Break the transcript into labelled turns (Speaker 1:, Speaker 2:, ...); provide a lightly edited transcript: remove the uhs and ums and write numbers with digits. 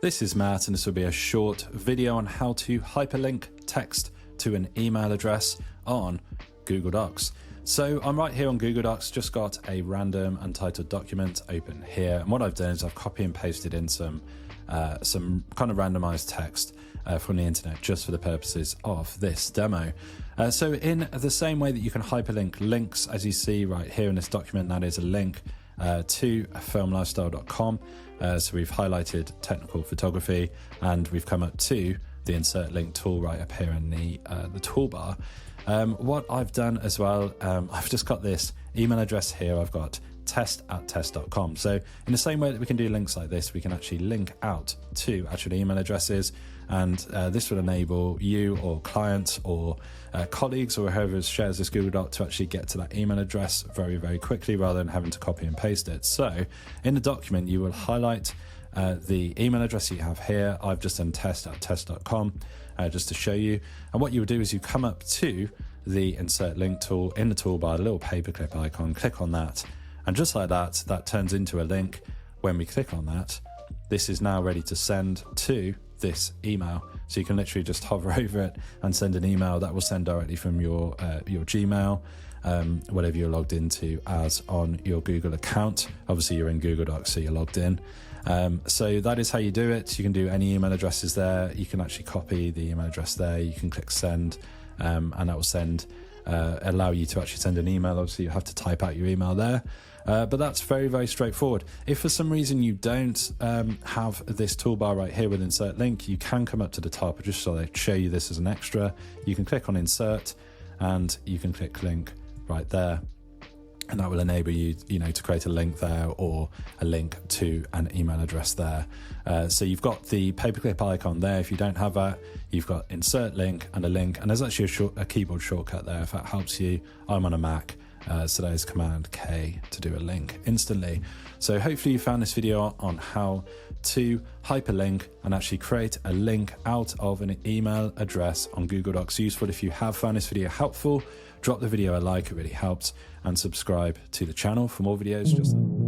Speaker 1: This is Matt, and this will be a short video on how to hyperlink text to an email address on Google Docs. So I'm right here on Google Docs, just got a random untitled document open here. And what I've done is I've copy and pasted in some kind of randomized text from the internet just for the purposes of this demo. So in the same way that you can hyperlink links, as you see right here in this document, that is a link to filmlifestyle.com. So we've highlighted technical photography and we've come up to the insert link tool right up here in the toolbar. What I've done as well, I've just got this email address here. I've got test@test.com. So in the same way that we can do links like this, we can actually link out to actual email addresses, and this will enable you or clients or colleagues or whoever shares this Google Doc to actually get to that email address very, very quickly rather than having to copy and paste it. So in the document, you will highlight the email address that you have here. I've just done test@test.com just to show you. And what you would do is you come up to the insert link tool in the toolbar, the little paperclip icon, click on that. And just like that, that turns into a link. When we click on that, this is now ready to send to this email. So you can literally just hover over it and send an email that will send directly from your Gmail, whatever you're logged into as on your Google account. Obviously you're in Google Docs, so you're logged in. So that is how you do it. You can do any email addresses there. You can actually copy the email address there. You can click send, and that will send, allow you to actually send an email. Obviously you have to type out your email there. But that's very, very straightforward. If for some reason you don't have this toolbar right here with insert link, you can come up to the top, just so they show you this as an extra. You can click on insert and you can click link right there. And that will enable you, to create a link there or a link to an email address there. So you've got the paperclip icon there. If you don't have that, you've got insert link and a link. And there's actually a keyboard shortcut there if that helps you. I'm on a Mac. So there's Command K to do a link instantly. So hopefully you found this video on how to hyperlink and actually create a link out of an email address on Google Docs useful. If you have found this video helpful, drop the video a like, it really helps, and subscribe to the channel for more videos just like